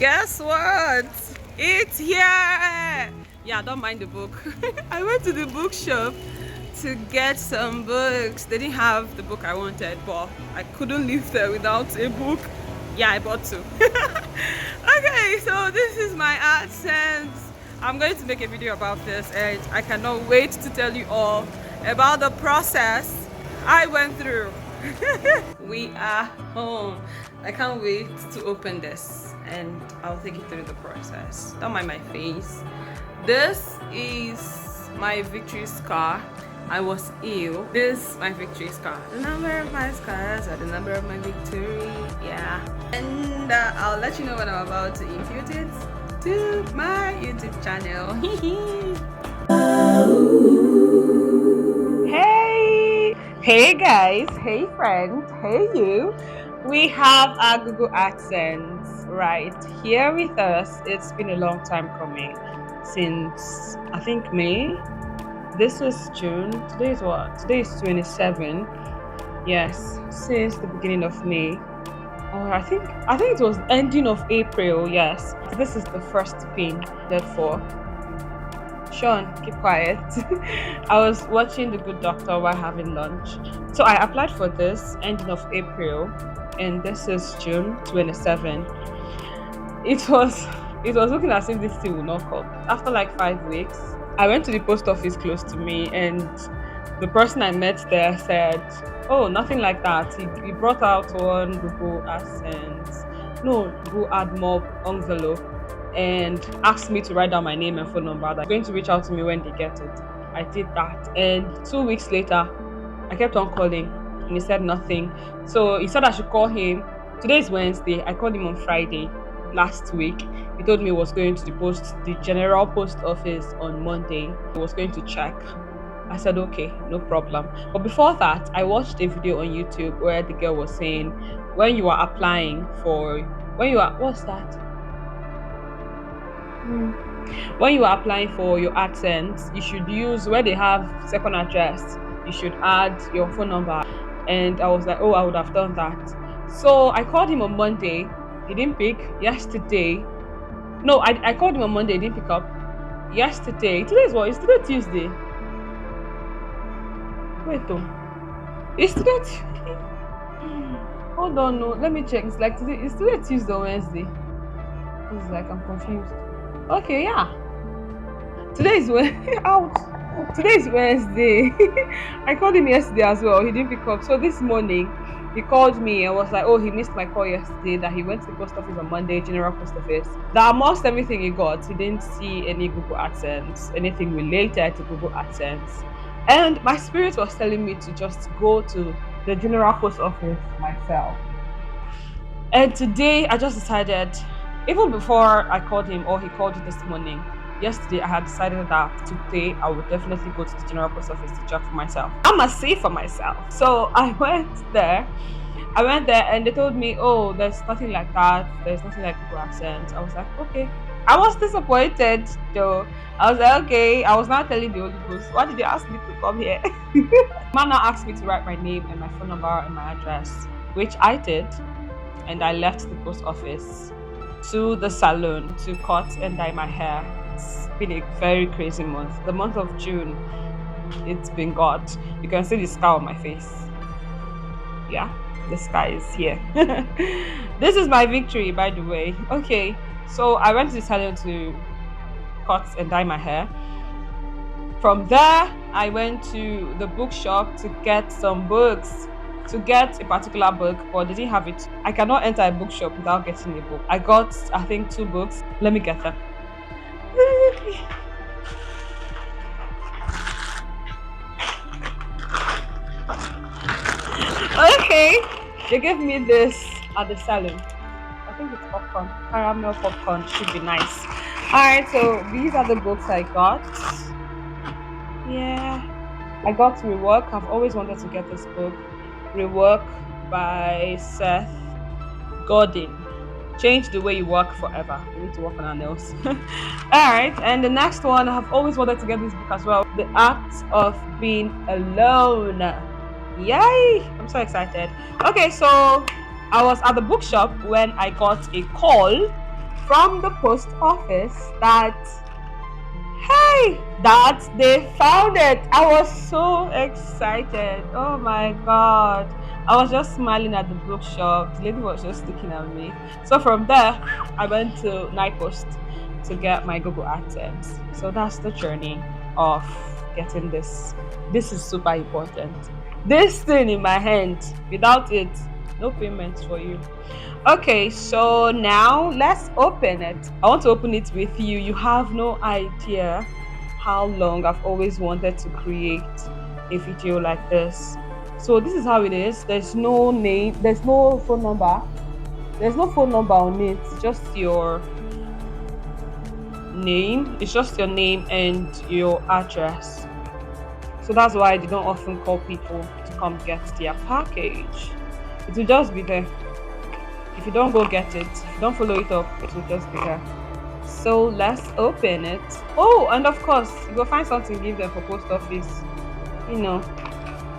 Guess what? It's here! Yeah, don't mind the book. I went to the bookshop to get some books. They didn't have the book I wanted, but I couldn't leave there without a book. Yeah, I bought two. Okay, so this is my AdSense. I'm going to make a video about this, and I cannot wait to tell you all about the process I went through. We are home. I can't wait to open this, and I'll take you through the process. Don't mind my face. This is my victory scar. I was ill. This is my victory scar. The number of my scars are the number of my victory. Yeah. And I'll let you know when I'm about to impute it to my YouTube channel. Hey guys, hey friends, hey you. We have our Google AdSense right here with us. It's been a long time coming, since I think May. This was June. Today is what? Today is 27. Yes, since the beginning of May. I think it was ending of April. Yes, this is the first pin. Therefore, Sean, keep quiet. I was watching The Good Doctor while having lunch. So I applied for this ending of April, and this is June 27. It was looking as if this thing would not come. After like 5 weeks, I went to the post office close to me, and the person I met there said, "Oh, nothing like that." He brought out one Google AdMob envelope and asked me to write down my name and phone number. They're going to reach out to me when they get it. I did that, and 2 weeks later, I kept on calling, and he said nothing. So he said I should call him. Today is Wednesday. I called him on Friday last week. He told me he was going to the general post office on Monday. He was going to check. I said, okay, no problem. But before that, I watched a video on YouTube where the girl was saying, when you are applying for, when you are applying for your AdSense, you should use where they have second address. You should add your phone number. And I was like, oh, I would have done that. So I called him on Monday. He didn't pick. Yesterday, no, I called him on Monday. He didn't pick up. Yesterday, today is what? Is today Tuesday? Wait, though. Is today Tuesday? Hold on, no. Let me check. It's like today. Is today Tuesday or Wednesday? It's like I'm confused. Okay, yeah. Today is Wednesday. Ouch. Today is Wednesday. I called him yesterday as well. He didn't pick up. So this morning, he called me and was like, oh, he missed my call yesterday, that he went to the post office on Monday, general post office. That amongst everything he got, he didn't see any Google AdSense, anything related to Google AdSense. And my spirit was telling me to just go to the general post office myself. And today, I just decided, even before I called him or he called you this morning, yesterday I had decided that today I would definitely go to the general post office to check for myself. I must see for myself. So I went there and they told me, oh, there's nothing like that. There's nothing like Google AdSense. I was like, okay. I was disappointed though. I was like, okay. I was not telling the Holy Ghost, why did you ask me to come here? Man now asked me to write my name and my phone number and my address, which I did. And I left the post office to the salon to cut and dye my hair. It's been a very crazy month. The month of June, it's been God. You can see the scar on my face. Yeah, the scar is here. This is my victory, by the way. Okay, so I went to the salon to cut and dye my hair. From there, I went to the bookshop to get some books. To get a particular book, but they didn't have it. I cannot enter a bookshop without getting a book. I got, I think, 2 books. Let me get them. Okay, they gave me this at the salon. I think it's popcorn, caramel popcorn. Should be nice. Alright, so these are the books I got. Yeah, I got Rework. I've always wanted to get this book. Rework by Seth Godin. Change the way you work forever. We need to work on our nails. Alright, and the next one, I've always wanted to get this book as well. The Art of Being Alone. Yay! I'm so excited. Okay, so I was at the bookshop when I got a call from the post office that, hey, that they found it. I was so excited. Oh my god. I was just smiling at the bookshop. The lady was just looking at me. So from there, I went to Post to get my Google AdSense. So that's the journey of getting this. This is super important. This thing in my hand, without it, no payments for you. Okay, so now let's open it. I want to open it with you. You have no idea how long I've always wanted to create a video like this. So this is how it is. There's no name, there's no phone number. There's no phone number on it. It's just your name. It's just your name and your address. So that's why they don't often call people to come get their package. It will just be there. If you don't go get it, if you don't follow it up, it will just be there. So let's open it. Oh, and of course, you go find something, give them for post office. You know,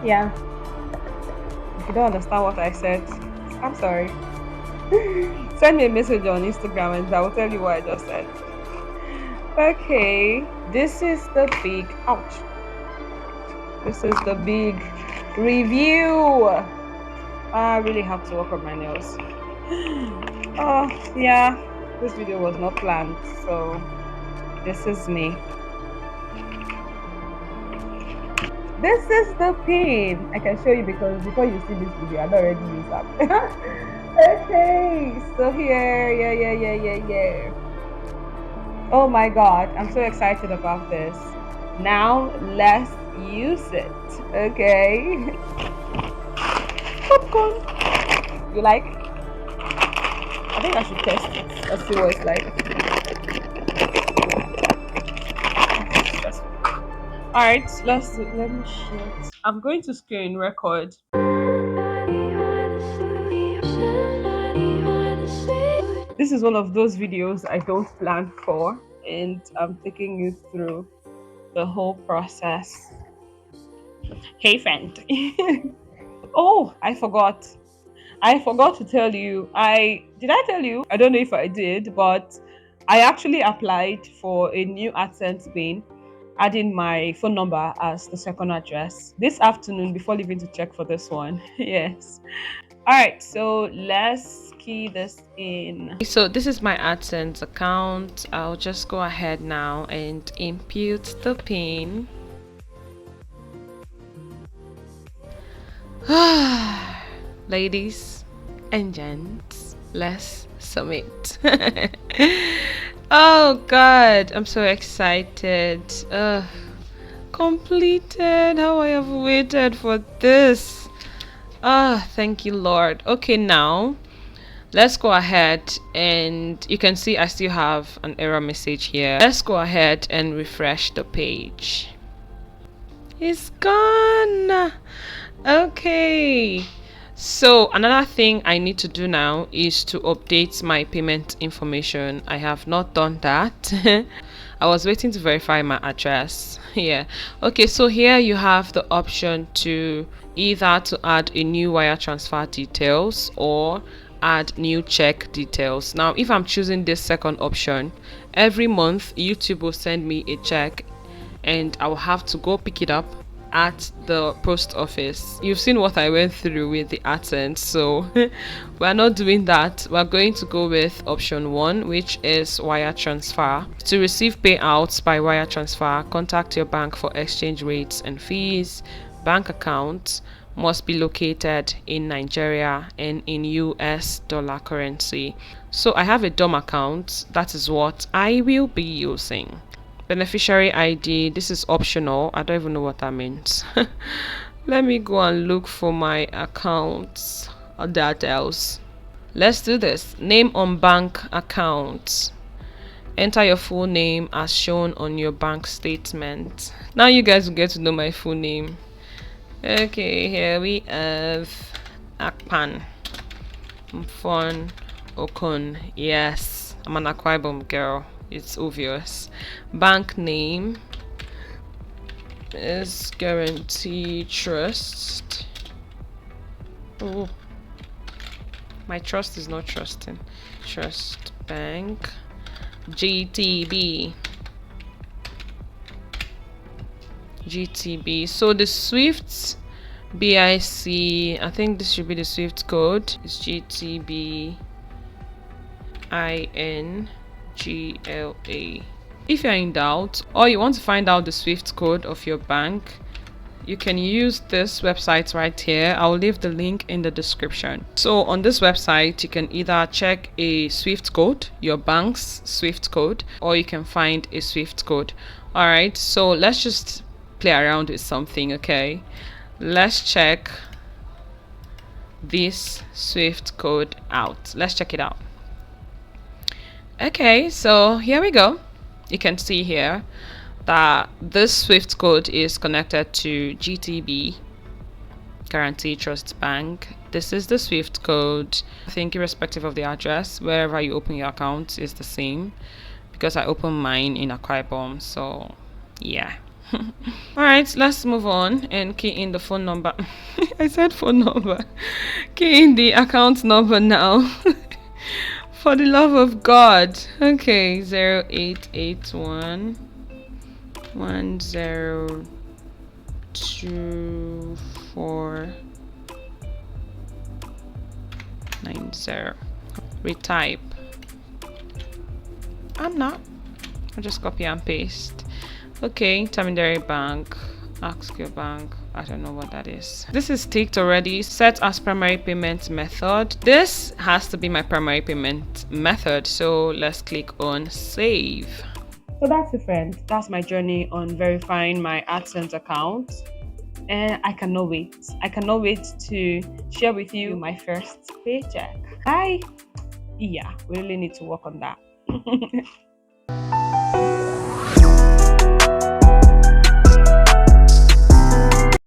yeah. If you don't understand what I said, I'm sorry. Send me a message on Instagram and I will tell you what I just said. Okay, this is the big, ouch. This is the big review. I really have to work on my nails. Oh, yeah, this video was not planned, so this is me. This is the pin. I can show you because before you see this video, I'd already used that. Okay, so here, yeah. Oh my god, I'm so excited about this. Now let's use it. Okay. Popcorn. You like? I think I should test it. Let's see what it's like. Alright, let me share. I'm going to screen record. This is one of those videos I don't plan for, and I'm taking you through the whole process. Hey friend. Oh, I forgot to tell you. Did I tell you? I don't know if I did, but I actually applied for a new AdSense pin, adding my phone number as the second address this afternoon before leaving to check for this one. Yes. All right, so let's key this in. So this is my AdSense account. I'll just go ahead now and input the pin. Ladies and gents, let's submit. Oh god, I'm so excited. Completed. How I have waited for this. Thank you, Lord. Okay, now let's go ahead, and you can see I still have an error message here. Let's go ahead and refresh the page. It's gone. Okay, so another thing I need to do now is to update my payment information. I have not done that. I was waiting to verify my address. Yeah. Okay, so here you have the option to either to add a new wire transfer details or add new check details. Now if I'm choosing this second option, every month YouTube will send me a check and I will have to go pick it up at the post office. You've seen what I went through with the AdSense, so we're not doing that. We're going to go with option 1, which is wire transfer. To receive payouts by wire transfer, contact your bank for exchange rates and fees. Bank accounts must be located in Nigeria and in US dollar currency. So I have a DOM account. That is what I will be using. Beneficiary ID, this is optional. I don't even know what that means. Let me go and look for my accounts or that else. Let's do this. Name on bank account. Enter your full name as shown on your bank statement. Now you guys will get to know my full name. Okay, here we have Akpan Mfon Okon. Yes, I'm an Akwa Ibom girl. It's obvious. Bank name is Guarantee Trust. Oh, my trust is not trusting. Trust Bank, GTB. So the Swift BIC, I think this should be the Swift code. It's GTB INGLA. If you're in doubt or you want to find out the Swift code of your bank, you can use this website right here. I'll leave the link in the description. So on this website, you can either check a Swift code, your bank's Swift code, or you can find a Swift code. All right, so let's just play around with something. Okay, let's check this Swift code out. Let's check it out. Okay, so here we go. You can see here that this Swift code is connected to GTB, Guarantee Trust Bank. This is the Swift code. I think irrespective of the address, wherever you open your account is the same, because I opened mine in Akwa Ibom, so yeah. All right, let's move on and key in the phone number. I said phone number. Key in the account number now. For the love of God. Okay, 0881 102490. Retype. I'm not. I'll just copy and paste. Okay, intermediary bank, ask your bank. I don't know what that is. This is ticked already. Set as primary payment method. This has to be my primary payment method. So let's click on save. So that's it, friends. That's my journey on verifying my AdSense account. And I cannot wait. I cannot wait to share with you my first paycheck. Yeah, we really need to work on that.